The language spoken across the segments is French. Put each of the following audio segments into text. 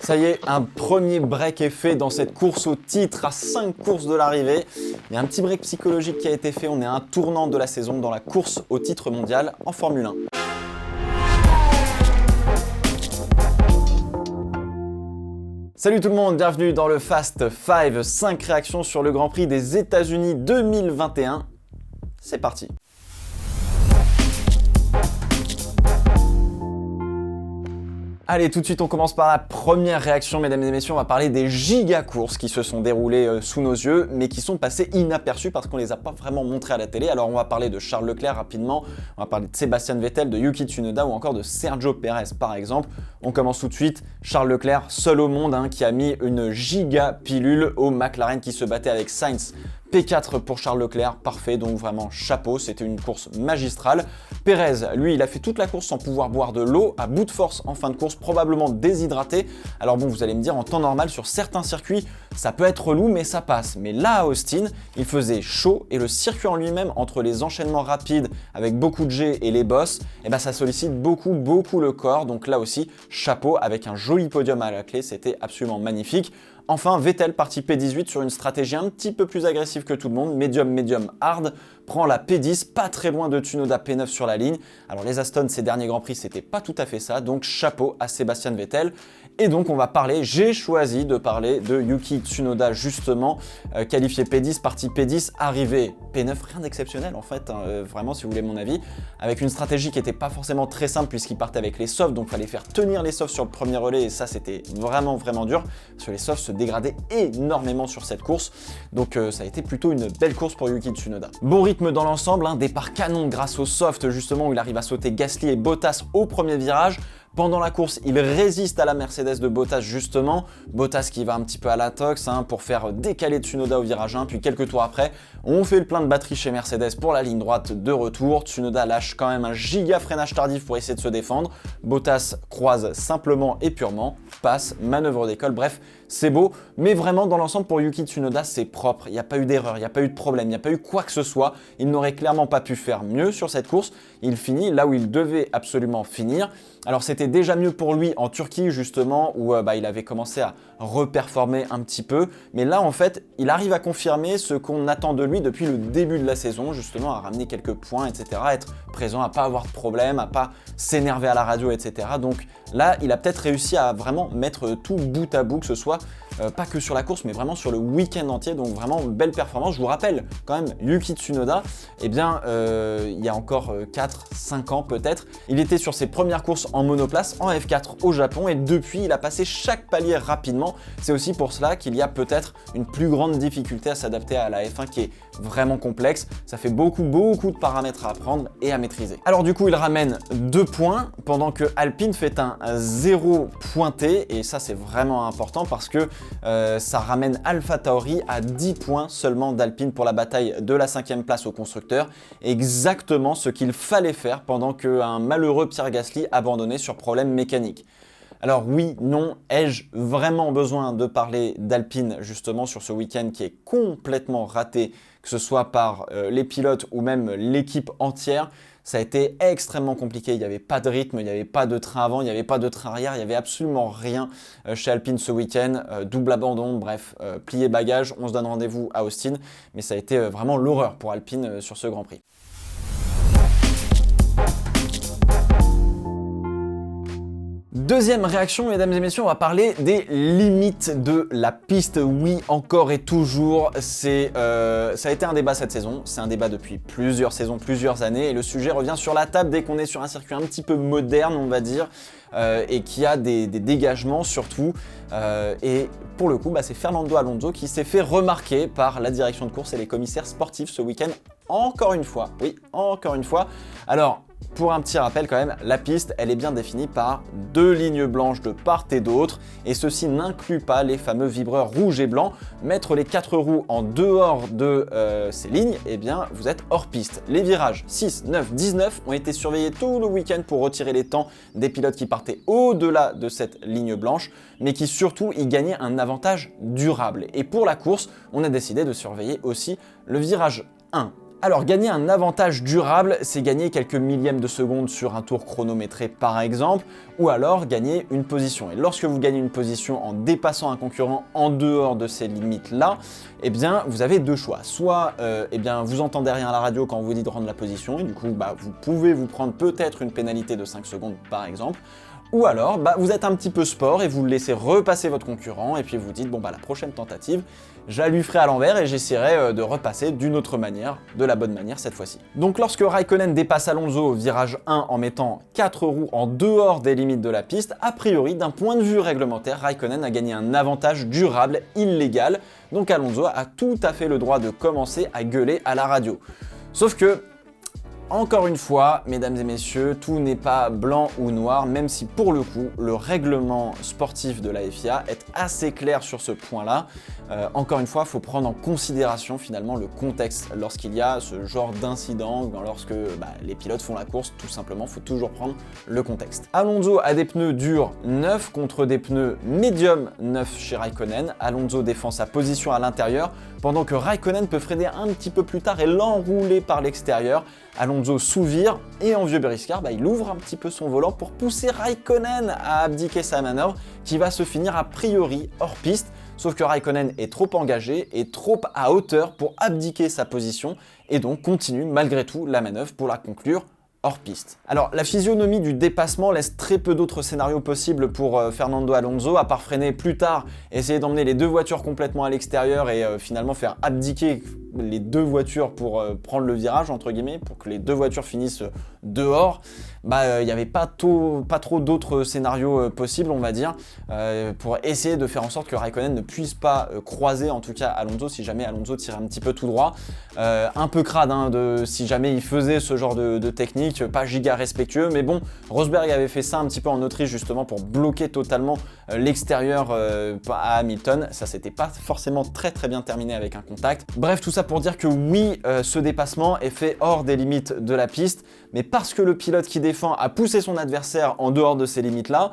Ça y est, un premier break est fait dans cette course au titre à 5 courses de l'arrivée. Il y a un petit break psychologique qui a été fait, on est à un tournant de la saison dans la course au titre mondial en Formule 1. Salut tout le monde, bienvenue dans le Fast 5, 5 réactions sur le Grand Prix des États-Unis 2021. C'est parti. Allez, tout de suite, on commence par la première réaction, mesdames et messieurs. On va parler des giga courses qui se sont déroulées sous nos yeux, mais qui sont passées inaperçues parce qu'on les a pas vraiment montrées à la télé. Alors, on va parler de Charles Leclerc rapidement, on va parler de Sébastien Vettel, de Yuki Tsunoda ou encore de Sergio Pérez, par exemple. On commence tout de suite. Charles Leclerc, seul au monde, qui a mis une giga pilule au McLaren qui se battait avec Sainz. P4 pour Charles Leclerc, parfait, donc vraiment chapeau, c'était une course magistrale. Pérez, lui, il a fait toute la course sans pouvoir boire de l'eau, à bout de force en fin de course, probablement déshydraté. Alors bon, vous allez me dire, en temps normal, sur certains circuits, ça peut être relou, mais ça passe. Mais là, à Austin, il faisait chaud et le circuit en lui-même, entre les enchaînements rapides avec beaucoup de G et les bosses, ça sollicite beaucoup le corps. Donc là aussi, chapeau, avec un joli podium à la clé, c'était absolument magnifique. Enfin, Vettel, parti P18 sur une stratégie un petit peu plus agressive que tout le monde, médium, hard, prend la P10, pas très loin de Tsunoda P9 sur la ligne. Alors les Aston, ces derniers Grands Prix, c'était pas tout à fait ça, donc chapeau à Sébastien Vettel. Et donc on va parler, j'ai choisi de parler de Yuki Tsunoda justement, qualifié P10, parti P10, arrivé P9, rien d'exceptionnel en fait, vraiment si vous voulez mon avis, avec une stratégie qui n'était pas forcément très simple puisqu'il partait avec les softs, donc il fallait faire tenir les softs sur le premier relais et ça c'était vraiment dur, parce que les softs se dégradaient énormément sur cette course, donc ça a été plutôt une belle course pour Yuki Tsunoda. Bon rythme dans l'ensemble, départ canon grâce au soft justement où il arrive à sauter Gasly et Bottas au premier virage. Pendant la course, il résiste à la Mercedes de Bottas justement. Bottas qui va un petit peu à la tox pour faire décaler Tsunoda au virage 1. Puis quelques tours après, on fait le plein de batterie chez Mercedes pour la ligne droite de retour. Tsunoda lâche quand même un giga freinage tardif pour essayer de se défendre. Bottas croise simplement et purement, passe, manœuvre d'école, bref, c'est beau. Mais vraiment, dans l'ensemble, pour Yuki Tsunoda, c'est propre. Il n'y a pas eu d'erreur, il n'y a pas eu de problème, il n'y a pas eu quoi que ce soit. Il n'aurait clairement pas pu faire mieux sur cette course. Il finit là où il devait absolument finir. Alors c'était déjà mieux pour lui en Turquie justement où il avait commencé à reperformer un petit peu, mais là en fait il arrive à confirmer ce qu'on attend de lui depuis le début de la saison, justement à ramener quelques points, etc., à être présent, à pas avoir de problème, à pas s'énerver à la radio, etc. Donc là il a peut-être réussi à vraiment mettre tout bout à bout, que ce soit pas que sur la course mais vraiment sur le week-end entier, donc vraiment belle performance. Je vous rappelle quand même Yuki Tsunoda, il y a encore 4-5 ans peut-être, il était sur ses premières courses en monoplace en F4 au Japon et depuis il a passé chaque palier rapidement. C'est aussi pour cela qu'il y a peut-être une plus grande difficulté à s'adapter à la F1 qui est vraiment complexe. Ça fait beaucoup de paramètres à apprendre et à maîtriser. Alors du coup il ramène 2 points pendant que Alpine fait un 0 pointé et ça c'est vraiment important parce que ça ramène AlphaTauri à 10 points seulement d'Alpine pour la bataille de la 5e place au constructeur. Exactement ce qu'il fallait faire pendant qu'un malheureux Pierre Gasly abandonnait sur problème mécanique. Alors oui, non, ai-je vraiment besoin de parler d'Alpine justement sur ce week-end qui est complètement raté, que ce soit par les pilotes ou même l'équipe entière? Ça a été extrêmement compliqué, il n'y avait pas de rythme, il n'y avait pas de train avant, il n'y avait pas de train arrière, il n'y avait absolument rien chez Alpine ce week-end, double abandon, bref, plié bagage, on se donne rendez-vous à Austin, mais ça a été vraiment l'horreur pour Alpine sur ce Grand Prix. Deuxième réaction, mesdames et messieurs, on va parler des limites de la piste. Oui, encore et toujours, ça a été un débat cette saison, c'est un débat depuis plusieurs saisons, plusieurs années, et le sujet revient sur la table dès qu'on est sur un circuit un petit peu moderne, on va dire, et qui a des dégagements surtout. Et pour le coup, c'est Fernando Alonso qui s'est fait remarquer par la direction de course et les commissaires sportifs ce week-end, encore une fois. Oui, encore une fois. Alors, pour un petit rappel quand même, la piste, elle est bien définie par 2 lignes blanches de part et d'autre, et ceci n'inclut pas les fameux vibreurs rouges et blancs. Mettre les 4 roues en dehors de ces lignes, vous êtes hors piste. Les virages 6, 9, 19 ont été surveillés tout le week-end pour retirer les temps des pilotes qui partaient au-delà de cette ligne blanche, mais qui surtout y gagnaient un avantage durable. Et pour la course, on a décidé de surveiller aussi le virage 1 Alors, gagner un avantage durable, c'est gagner quelques millièmes de seconde sur un tour chronométré par exemple, ou alors gagner une position. Et lorsque vous gagnez une position en dépassant un concurrent en dehors de ces limites-là, eh bien, vous avez deux choix. Soit, eh bien, vous entendez rien à la radio quand on vous dit de rendre la position, et du coup, vous pouvez vous prendre peut-être une pénalité de 5 secondes par exemple, ou alors, vous êtes un petit peu sport et vous laissez repasser votre concurrent et puis vous dites, bon la prochaine tentative, je la lui ferai à l'envers et j'essaierai de repasser d'une autre manière, de la bonne manière cette fois-ci. Donc lorsque Raikkonen dépasse Alonso au virage 1 en mettant 4 roues en dehors des limites de la piste, a priori, d'un point de vue réglementaire, Raikkonen a gagné un avantage durable illégal, donc Alonso a tout à fait le droit de commencer à gueuler à la radio. Sauf que, encore une fois, mesdames et messieurs, tout n'est pas blanc ou noir, même si pour le coup, le règlement sportif de la FIA est assez clair sur ce point-là. Encore une fois, il faut prendre en considération finalement le contexte lorsqu'il y a ce genre d'incident, lorsque les pilotes font la course, tout simplement, il faut toujours prendre le contexte. Alonso a des pneus durs neufs contre des pneus médium neufs chez Raikkonen. Alonso défend sa position à l'intérieur, pendant que Raikkonen peut freiner un petit peu plus tard et l'enrouler par l'extérieur. Alonso sous-vire et en vieux briscard, il ouvre un petit peu son volant pour pousser Raikkonen à abdiquer sa manœuvre qui va se finir a priori hors piste. Sauf que Raikkonen est trop engagé et trop à hauteur pour abdiquer sa position et donc continue malgré tout la manœuvre pour la conclure hors piste. Alors la physionomie du dépassement laisse très peu d'autres scénarios possibles pour Fernando Alonso, à part freiner plus tard, essayer d'emmener les deux voitures complètement à l'extérieur et finalement faire abdiquer les deux voitures pour prendre le virage entre guillemets, pour que les deux voitures finissent dehors. Il n'y avait pas trop d'autres scénarios possibles, on va dire, pour essayer de faire en sorte que Raikkonen ne puisse pas croiser en tout cas Alonso si jamais Alonso tirait un petit peu tout droit. Un peu crade si jamais il faisait ce genre de technique, pas giga respectueux, mais bon, Rosberg avait fait ça un petit peu en Autriche justement pour bloquer totalement l'extérieur à Hamilton. Ça s'était pas forcément très bien terminé avec un contact. Bref, tout ça pour dire que oui, ce dépassement est fait hors des limites de la piste, mais parce que le pilote qui défend a poussé son adversaire en dehors de ces limites-là,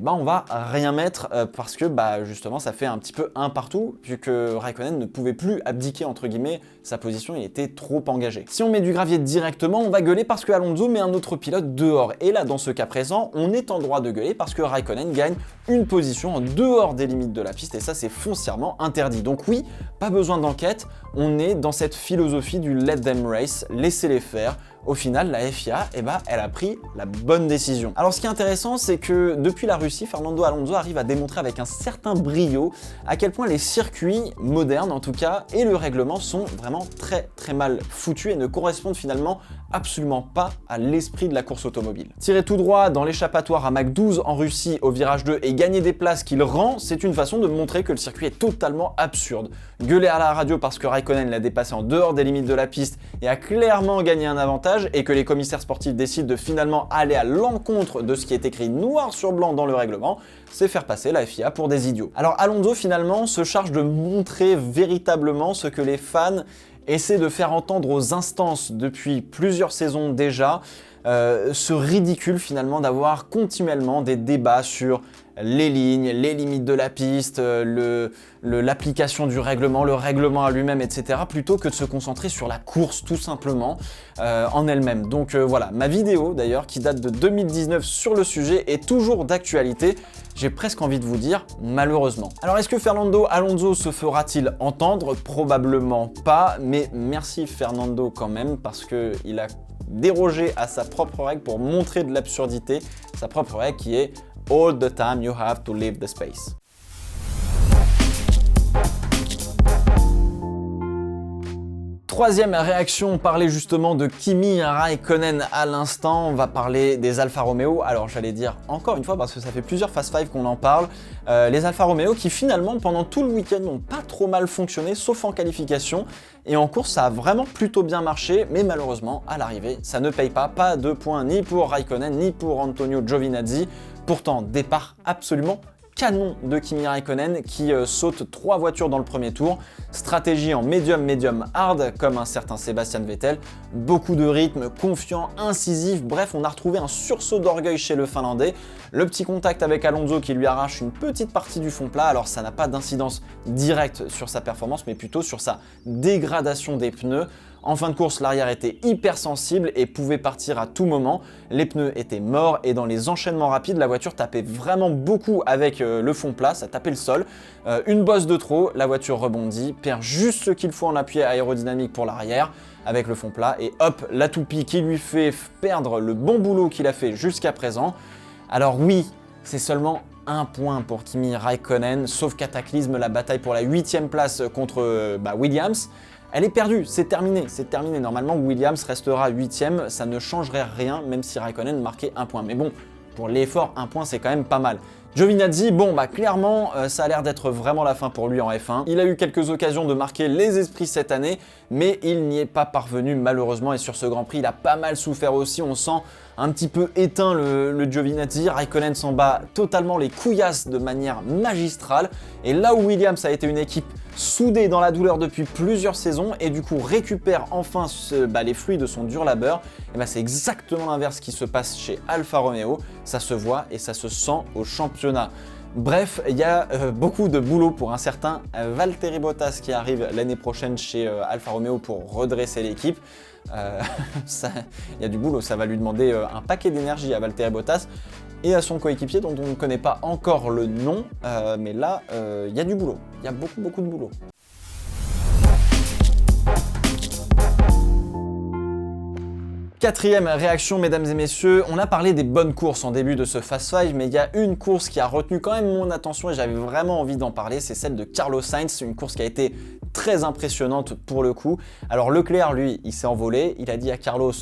on va rien mettre parce que justement ça fait un petit peu un partout, vu que Raikkonen ne pouvait plus abdiquer entre guillemets sa position, il était trop engagé. Si on met du gravier directement, on va gueuler parce que Alonso met un autre pilote dehors. Et là, dans ce cas présent, on est en droit de gueuler parce que Raikkonen gagne une position en dehors des limites de la piste et ça c'est foncièrement interdit. Donc oui, pas besoin d'enquête, on est dans cette philosophie du let them race, laissez-les faire. Au final, la FIA, elle a pris la bonne décision. Alors ce qui est intéressant, c'est que depuis la Russie, Fernando Alonso arrive à démontrer avec un certain brio à quel point les circuits modernes en tout cas et le règlement sont vraiment très mal foutus et ne correspondent finalement absolument pas à l'esprit de la course automobile. Tirer tout droit dans l'échappatoire à Mach 12 en Russie au virage 2 et gagner des places qu'il rend, c'est une façon de montrer que le circuit est totalement absurde. Gueuler à la radio parce que Raikkonen l'a dépassé en dehors des limites de la piste et a clairement gagné un avantage et que les commissaires sportifs décident de finalement aller à l'encontre de ce qui est écrit noir sur blanc dans le règlement, c'est faire passer la FIA pour des idiots. Alors Alonso finalement se charge de montrer véritablement ce que les fans essaie de faire entendre aux instances depuis plusieurs saisons déjà, ce ridicule finalement d'avoir continuellement des débats sur les lignes, les limites de la piste, l'application du règlement, le règlement à lui-même, etc. plutôt que de se concentrer sur la course tout simplement en elle-même. Donc voilà, ma vidéo d'ailleurs qui date de 2019 sur le sujet est toujours d'actualité. J'ai presque envie de vous dire, malheureusement. Alors est-ce que Fernando Alonso se fera-t-il entendre? Probablement pas, mais merci Fernando quand même, parce qu'il a dérogé à sa propre règle pour montrer de l'absurdité, sa propre règle qui est « All the time you have to leave the space ». Troisième réaction, on parlait justement de Kimi Raikkonen à l'instant, on va parler des Alfa Romeo. Alors j'allais dire encore une fois parce que ça fait plusieurs Fast Five qu'on en parle, les Alfa Romeo qui finalement pendant tout le week-end n'ont pas trop mal fonctionné sauf en qualification et en course ça a vraiment plutôt bien marché mais malheureusement à l'arrivée ça ne paye pas de points ni pour Raikkonen ni pour Antonio Giovinazzi. Pourtant départ absolument canon de Kimi Raikkonen qui saute 3 voitures dans le premier tour, stratégie en médium hard comme un certain Sebastian Vettel, beaucoup de rythme, confiant, incisif, bref on a retrouvé un sursaut d'orgueil chez le Finlandais, le petit contact avec Alonso qui lui arrache une petite partie du fond plat, alors ça n'a pas d'incidence directe sur sa performance mais plutôt sur sa dégradation des pneus. En fin de course, l'arrière était hyper sensible et pouvait partir à tout moment. Les pneus étaient morts et dans les enchaînements rapides, la voiture tapait vraiment beaucoup avec le fond plat, ça tapait le sol. Une bosse de trop, la voiture rebondit, perd juste ce qu'il faut en appui aérodynamique pour l'arrière avec le fond plat et hop, la toupie qui lui fait perdre le bon boulot qu'il a fait jusqu'à présent. Alors oui, c'est seulement un point pour Kimi Raikkonen, sauf cataclysme, la bataille pour la 8e place contre Williams. Elle est perdue, c'est terminé. Normalement, Williams restera 8e, ça ne changerait rien, même si Raikkonen marquait un point. Mais bon, pour l'effort, un point, c'est quand même pas mal. Giovinazzi, clairement, ça a l'air d'être vraiment la fin pour lui en F1. Il a eu quelques occasions de marquer les esprits cette année, mais il n'y est pas parvenu malheureusement. Et sur ce Grand Prix, il a pas mal souffert aussi. On sent un petit peu éteint le Giovinazzi. Raikkonen s'en bat totalement les couillasses de manière magistrale. Et là où Williams a été une équipe soudée dans la douleur depuis plusieurs saisons et du coup récupère enfin les fruits de son dur labeur, et c'est exactement l'inverse qui se passe chez Alfa Romeo. Ça se voit et ça se sent au championnat. Bref, il y a beaucoup de boulot pour un certain Valtteri Bottas qui arrive l'année prochaine chez Alfa Romeo pour redresser l'équipe. Il y a du boulot, ça va lui demander un paquet d'énergie à Valtteri Bottas et à son coéquipier dont on ne connaît pas encore le nom, mais là, il y a du boulot, il y a beaucoup de boulot. Quatrième réaction, mesdames et messieurs, on a parlé des bonnes courses en début de ce Fast 5, mais il y a une course qui a retenu quand même mon attention et j'avais vraiment envie d'en parler, c'est celle de Carlos Sainz, une course qui a été très impressionnante pour le coup. Alors Leclerc, lui, il s'est envolé, il a dit à Carlos: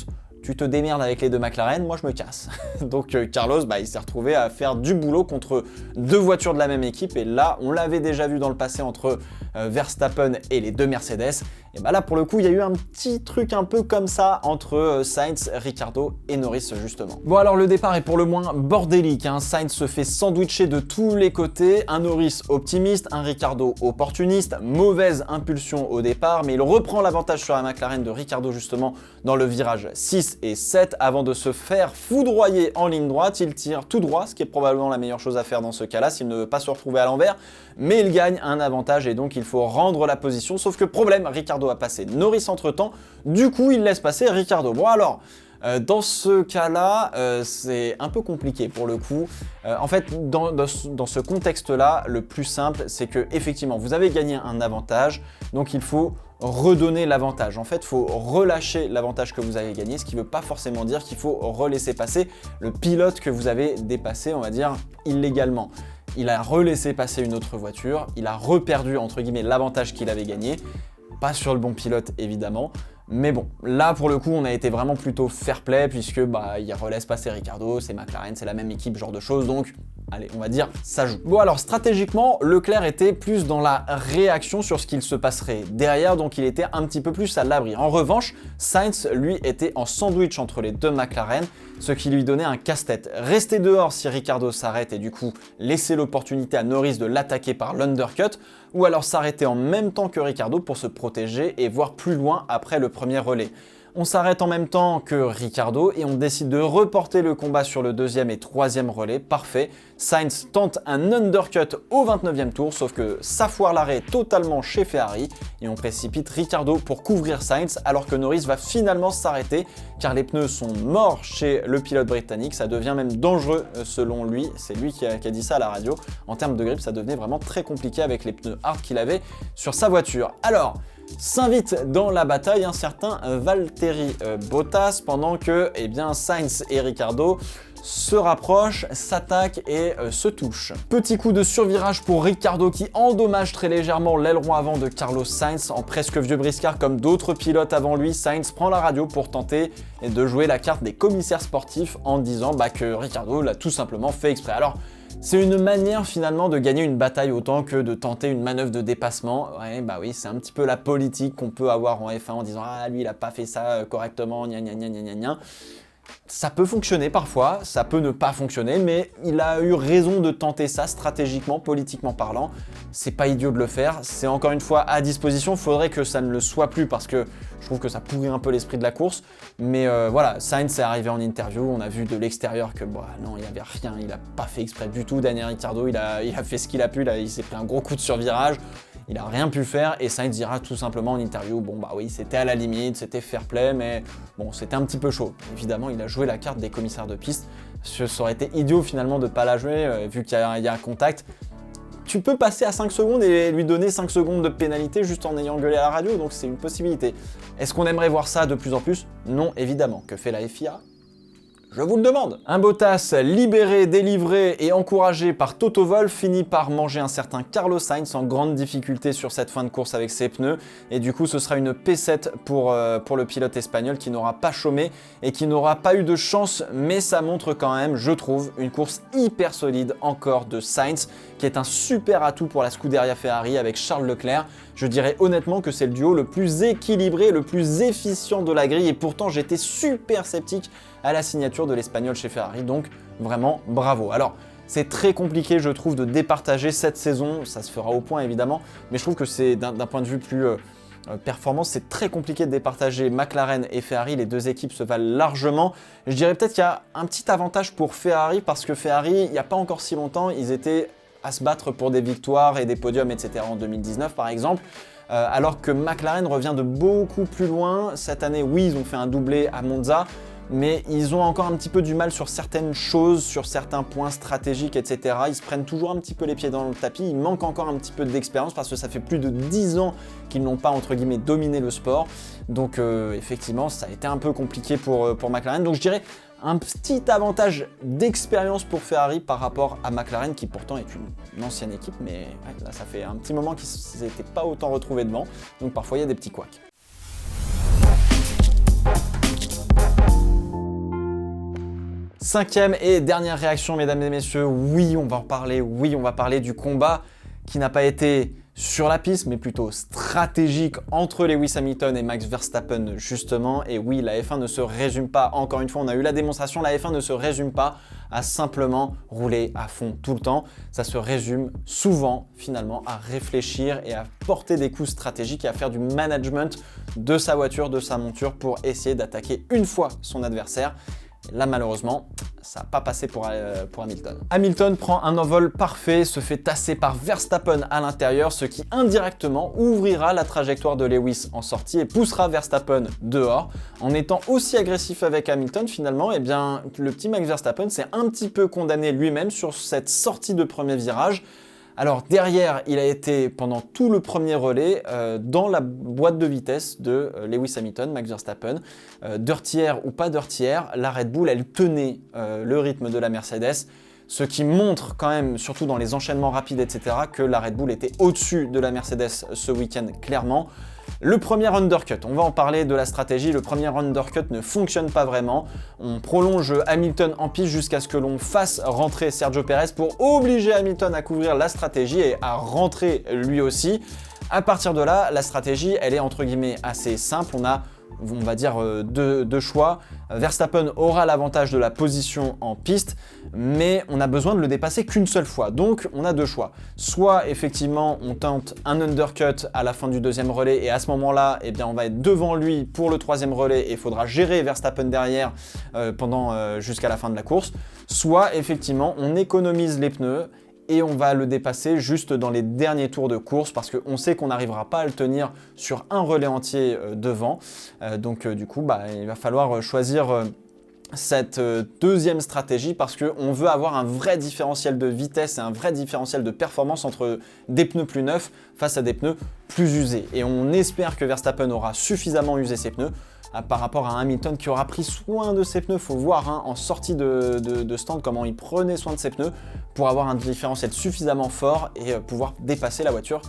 tu te démerdes avec les deux McLaren, moi je me casse. Donc Carlos, il s'est retrouvé à faire du boulot contre deux voitures de la même équipe. Et là, on l'avait déjà vu dans le passé entre Verstappen et les deux Mercedes. Et là, pour le coup, il y a eu un petit truc un peu comme ça entre Sainz, Ricciardo et Norris, justement. Bon, alors le départ est pour le moins bordélique. Sainz se fait sandwicher de tous les côtés. Un Norris optimiste, un Ricciardo opportuniste. Mauvaise impulsion au départ, mais il reprend l'avantage sur la McLaren de Ricciardo, justement, dans le virage 6 et 7 avant de se faire foudroyer en ligne droite. Il tire tout droit, ce qui est probablement la meilleure chose à faire dans ce cas-là s'il ne veut pas se retrouver à l'envers, mais il gagne un avantage et donc il faut rendre la position. Sauf que problème, Ricciardo a passé Norris entre temps, du coup il laisse passer Ricciardo. Bon alors, dans ce cas-là, c'est un peu compliqué pour le coup. En fait, dans ce contexte-là, le plus simple, c'est que effectivement, vous avez gagné un avantage, donc il faut redonner l'avantage. En fait, il faut relâcher l'avantage que vous avez gagné, ce qui ne veut pas forcément dire qu'il faut relaisser passer le pilote que vous avez dépassé, on va dire, illégalement. Il a relaissé passer une autre voiture, il a reperdu, entre guillemets, l'avantage qu'il avait gagné. Pas sur le bon pilote, évidemment. Mais bon, là pour le coup on a été vraiment plutôt fair play puisque il relaisse passer Ricciardo, c'est McLaren, c'est la même équipe, genre de choses, donc allez, on va dire ça joue. Bon alors stratégiquement, Leclerc était plus dans la réaction sur ce qu'il se passerait derrière, donc il était un petit peu plus à l'abri. En revanche, Sainz lui était en sandwich entre les deux McLaren, ce qui lui donnait un casse-tête. Rester dehors si Ricciardo s'arrête et du coup laisser l'opportunité à Norris de l'attaquer par l'undercut, ou alors s'arrêter en même temps que Ricciardo pour se protéger et voir plus loin après le premier relais. On s'arrête en même temps que Ricciardo et on décide de reporter le combat sur le deuxième et troisième relais. Parfait. Sainz tente un undercut au 29e tour, sauf que ça foire l'arrêt totalement chez Ferrari et on précipite Ricciardo pour couvrir Sainz alors que Norris va finalement s'arrêter car les pneus sont morts chez le pilote britannique. Ça devient même dangereux selon lui, c'est lui qui a dit ça à la radio. En termes de grip, ça devenait vraiment très compliqué avec les pneus hard qu'il avait sur sa voiture. Alors, s'invite dans la bataille un certain Valtteri Bottas pendant que Sainz et Ricciardo se rapprochent, s'attaquent et se touchent. Petit coup de survirage pour Ricciardo qui endommage très légèrement l'aileron avant de Carlos Sainz en presque vieux briscard comme d'autres pilotes avant lui. Sainz prend la radio pour tenter de jouer la carte des commissaires sportifs en disant que Ricciardo l'a tout simplement fait exprès. Alors, c'est une manière finalement de gagner une bataille autant que de tenter une manœuvre de dépassement. Ouais, oui, c'est un petit peu la politique qu'on peut avoir en F1 en disant « Ah, lui, il a pas fait ça correctement, gna gna gna gna gna gna ». Ça peut fonctionner parfois, ça peut ne pas fonctionner, mais il a eu raison de tenter ça stratégiquement, politiquement parlant. C'est pas idiot de le faire, c'est encore une fois à disposition, il faudrait que ça ne le soit plus parce que je trouve que ça pourrit un peu l'esprit de la course. Mais voilà, Sainz est arrivé en interview, on a vu de l'extérieur que non, il n'y avait rien, il a pas fait exprès du tout. Daniel Ricciardo, il a fait ce qu'il a pu, là, il s'est pris un gros coup de survirage. il a rien pu faire et Sainz dira tout simplement en interview, bon bah oui, c'était à la limite, c'était fair play, mais bon, c'était un petit peu chaud. Évidemment, il a joué la carte des commissaires de piste. Ça aurait été idiot finalement de pas la jouer, vu qu'il y a un contact. Tu peux passer à 5 secondes et lui donner 5 secondes de pénalité juste en ayant gueulé à la radio, donc c'est une possibilité. Est-ce qu'on aimerait voir ça de plus en plus? Non, évidemment. Que fait la FIA? Je vous le demande. Un Bottas libéré, délivré et encouragé par Toto Wolff finit par manger un certain Carlos Sainz en grande difficulté sur cette fin de course avec ses pneus. Et du coup, ce sera une P7 pour le pilote espagnol qui n'aura pas chômé et qui n'aura pas eu de chance. Mais ça montre quand même, je trouve, une course hyper solide encore de Sainz, qui est un super atout pour la Scuderia Ferrari avec Charles Leclerc. Je dirais honnêtement que c'est le duo le plus équilibré, le plus efficient de la grille. Et pourtant, j'étais super sceptique à la signature de l'Espagnol chez Ferrari, donc vraiment bravo. Alors, c'est très compliqué, je trouve, de départager cette saison, ça se fera au point évidemment, mais je trouve que c'est d'un point de vue plus performance, c'est très compliqué de départager McLaren et Ferrari, les deux équipes se valent largement. Je dirais peut-être qu'il y a un petit avantage pour Ferrari, parce que Ferrari, il n'y a pas encore si longtemps, ils étaient à se battre pour des victoires et des podiums, etc. en 2019 par exemple. Alors que McLaren revient de beaucoup plus loin. Cette année, oui, ils ont fait un doublé à Monza, mais ils ont encore un petit peu du mal sur certaines choses, sur certains points stratégiques, etc. Ils se prennent toujours un petit peu les pieds dans le tapis, il manque encore un petit peu d'expérience parce que ça fait plus de 10 ans qu'ils n'ont pas, entre guillemets, dominé le sport. Donc effectivement, ça a été un peu compliqué pour McLaren. Donc je dirais un petit avantage d'expérience pour Ferrari par rapport à McLaren, qui pourtant est une ancienne équipe, mais ouais, là ça fait un petit moment qu'ils n'étaient pas autant retrouvés devant, donc parfois il y a des petits couacs. Cinquième et dernière réaction, mesdames et messieurs, oui, on va en parler, oui, on va parler du combat qui n'a pas été sur la piste, mais plutôt stratégique entre Lewis Hamilton et Max Verstappen, justement. Et oui, la F1 ne se résume pas, encore une fois, on a eu la démonstration, la F1 ne se résume pas à simplement rouler à fond tout le temps. Ça se résume souvent, finalement, à réfléchir et à porter des coups stratégiques et à faire du management de sa voiture, de sa monture, pour essayer d'attaquer une fois son adversaire. Là, malheureusement, ça n'a pas passé pour Hamilton. Hamilton prend un envol parfait, se fait tasser par Verstappen à l'intérieur, ce qui indirectement ouvrira la trajectoire de Lewis en sortie et poussera Verstappen dehors. En étant aussi agressif avec Hamilton, finalement, eh bien, le petit Max Verstappen s'est un petit peu condamné lui-même sur cette sortie de premier virage. Alors derrière, il a été pendant tout le premier relais dans la boîte de vitesse de Lewis Hamilton, Max Verstappen. Dirtière ou pas dirtière, la Red Bull, elle tenait le rythme de la Mercedes, ce qui montre quand même, surtout dans les enchaînements rapides, etc., que la Red Bull était au-dessus de la Mercedes ce week-end, clairement. Le premier undercut, on va en parler de la stratégie, le premier undercut ne fonctionne pas vraiment. On prolonge Hamilton en piste jusqu'à ce que l'on fasse rentrer Sergio Pérez pour obliger Hamilton à couvrir la stratégie et à rentrer lui aussi. À partir de là, la stratégie, elle est entre guillemets assez simple. On va dire deux choix. Verstappen aura l'avantage de la position en piste, mais on a besoin de le dépasser qu'une seule fois. Donc on a deux choix. Soit effectivement on tente un undercut à la fin du deuxième relais et à ce moment-là, eh bien, on va être devant lui pour le troisième relais et il faudra gérer Verstappen derrière jusqu'à la fin de la course. Soit effectivement on économise les pneus et on va le dépasser juste dans les derniers tours de course parce qu'on sait qu'on n'arrivera pas à le tenir sur un relais entier devant. Donc du coup, il va falloir choisir cette deuxième stratégie parce qu'on veut avoir un vrai différentiel de vitesse et un vrai différentiel de performance entre des pneus plus neufs face à des pneus plus usés. Et on espère que Verstappen aura suffisamment usé ses pneus par rapport à Hamilton qui aura pris soin de ses pneus. Faut voir en sortie de stand comment il prenait soin de ses pneus pour avoir un différentiel suffisamment fort et pouvoir dépasser la voiture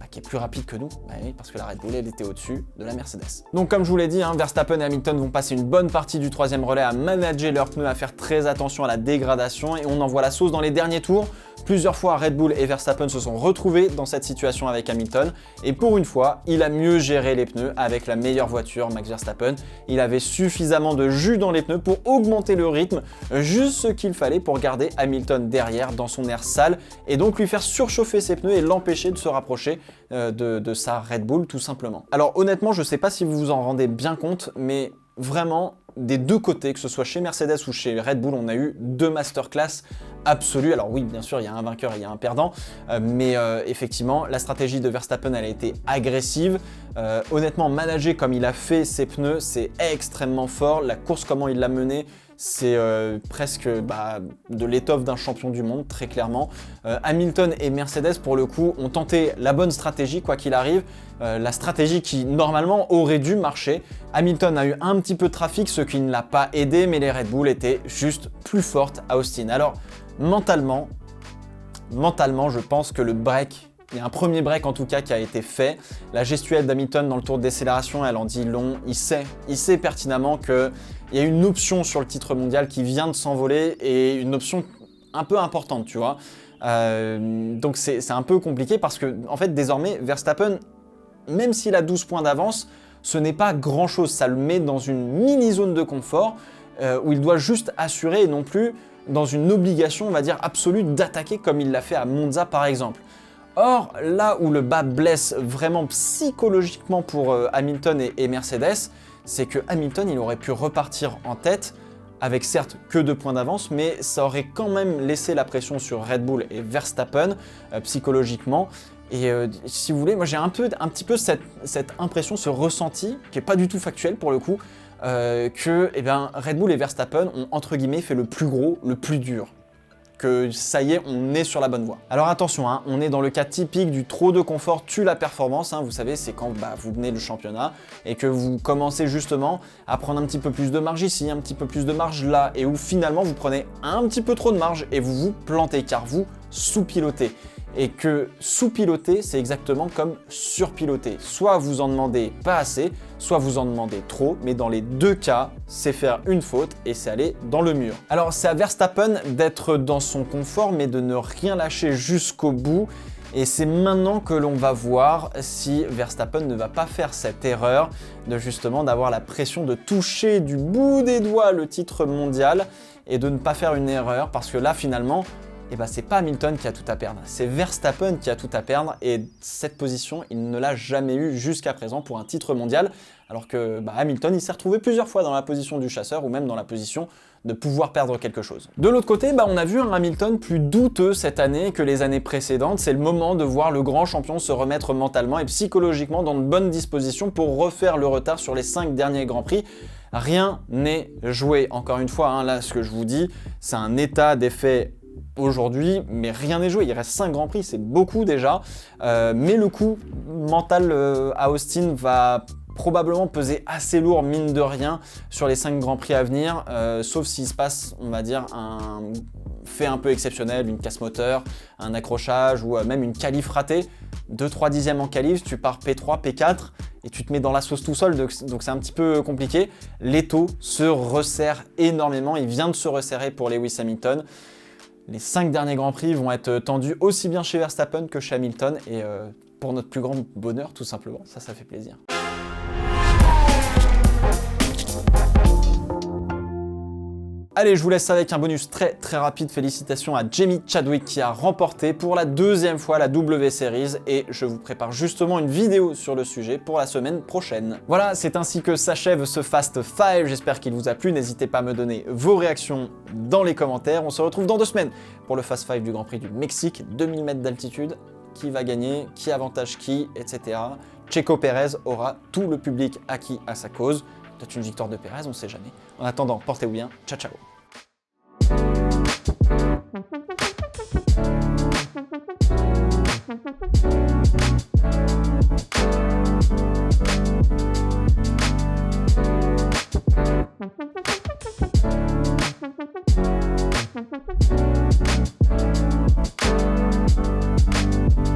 qui est plus rapide que nous, oui, parce que la Red Bull elle était au-dessus de la Mercedes. Donc comme je vous l'ai dit, Verstappen et Hamilton vont passer une bonne partie du troisième relais à manager leurs pneus, à faire très attention à la dégradation et on envoie la sauce dans les derniers tours. Plusieurs fois, Red Bull et Verstappen se sont retrouvés dans cette situation avec Hamilton et pour une fois, il a mieux géré les pneus avec la meilleure voiture, Max Verstappen. Il avait suffisamment de jus dans les pneus pour augmenter le rythme, juste ce qu'il fallait pour garder Hamilton derrière dans son air sale et donc lui faire surchauffer ses pneus et l'empêcher de se rapprocher de sa Red Bull tout simplement. Alors honnêtement, je ne sais pas si vous vous en rendez bien compte, mais vraiment, des deux côtés, que ce soit chez Mercedes ou chez Red Bull, on a eu deux masterclass absolues. Alors oui, bien sûr, il y a un vainqueur et il y a un perdant, mais effectivement, la stratégie de Verstappen, elle a été agressive. Honnêtement, manager comme il a fait ses pneus, c'est extrêmement fort. La course, comment il l'a menée, c'est presque de l'étoffe d'un champion du monde, très clairement. Hamilton et Mercedes, pour le coup, ont tenté la bonne stratégie, quoi qu'il arrive. La stratégie qui, normalement, aurait dû marcher. Hamilton a eu un petit peu de trafic, ce qui ne l'a pas aidé, mais les Red Bull étaient juste plus fortes à Austin. Alors, mentalement, je pense que le break, il y a un premier break en tout cas qui a été fait. La gestuelle d'Hamilton dans le tour de décélération, elle en dit long. Il sait pertinemment qu'il y a une option sur le titre mondial qui vient de s'envoler et une option un peu importante, tu vois. Donc c'est un peu compliqué parce que, en fait, désormais, Verstappen, même s'il a 12 points d'avance, ce n'est pas grand-chose. Ça le met dans une mini-zone de confort où il doit juste assurer et non plus dans une obligation, on va dire, absolue d'attaquer comme il l'a fait à Monza, par exemple. Or, là où le bas blesse vraiment psychologiquement pour Hamilton et Mercedes, c'est que Hamilton, il aurait pu repartir en tête avec certes que 2 points d'avance, mais ça aurait quand même laissé la pression sur Red Bull et Verstappen psychologiquement. Et si vous voulez, moi j'ai un petit peu cette impression, ce ressenti, qui n'est pas du tout factuel pour le coup, que Red Bull et Verstappen ont entre guillemets fait le plus gros, le plus dur. Que ça y est, on est sur la bonne voie. Alors attention, hein, on est dans le cas typique du trop de confort tue la performance. Hein, vous savez, c'est quand vous venez le championnat et que vous commencez justement à prendre un petit peu plus de marge ici, un petit peu plus de marge là, et où finalement vous prenez un petit peu trop de marge et vous vous plantez car vous sous-pilotez. Et que sous-piloter, c'est exactement comme surpiloter. Soit vous en demandez pas assez, soit vous en demandez trop, mais dans les deux cas, c'est faire une faute et c'est aller dans le mur. Alors c'est à Verstappen d'être dans son confort, mais de ne rien lâcher jusqu'au bout. Et c'est maintenant que l'on va voir si Verstappen ne va pas faire cette erreur de justement d'avoir la pression de toucher du bout des doigts le titre mondial et de ne pas faire une erreur, parce que là finalement, c'est pas Hamilton qui a tout à perdre, c'est Verstappen qui a tout à perdre, et cette position, il ne l'a jamais eu jusqu'à présent pour un titre mondial, alors que Hamilton, il s'est retrouvé plusieurs fois dans la position du chasseur, ou même dans la position de pouvoir perdre quelque chose. De l'autre côté, on a vu un Hamilton plus douteux cette année que les années précédentes. C'est le moment de voir le grand champion se remettre mentalement et psychologiquement dans de bonnes dispositions pour refaire le retard sur les 5 derniers Grands Prix. Rien n'est joué. Encore une fois, là, ce que je vous dis, c'est un état des faits aujourd'hui, mais rien n'est joué. Il reste 5 Grands Prix, c'est beaucoup déjà. Mais le coup mental à Austin va probablement peser assez lourd, mine de rien, sur les 5 Grands Prix à venir, sauf s'il se passe, on va dire, un fait un peu exceptionnel, une casse moteur, un accrochage ou même une qualif ratée. 2-3 dixièmes en qualif, tu pars P3, P4 et tu te mets dans la sauce tout seul, donc c'est un petit peu compliqué. L'étau se resserre énormément, il vient de se resserrer pour Lewis Hamilton. Les 5 derniers Grands Prix vont être tendus aussi bien chez Verstappen que chez Hamilton, et pour notre plus grand bonheur, tout simplement, ça fait plaisir. Allez, je vous laisse avec un bonus très rapide. Félicitations à Jamie Chadwick qui a remporté pour la 2e fois la W Series, et je vous prépare justement une vidéo sur le sujet pour la semaine prochaine. Voilà, c'est ainsi que s'achève ce Fast 5. J'espère qu'il vous a plu. N'hésitez pas à me donner vos réactions dans les commentaires. On se retrouve dans 2 semaines pour le Fast 5 du Grand Prix du Mexique, 2000 mètres d'altitude. Qui va gagner, qui avantage qui, etc. Checo Pérez aura tout le public acquis à sa cause. Peut-être une victoire de Pérez, on ne sait jamais. En attendant, portez-vous bien. Ciao, ciao.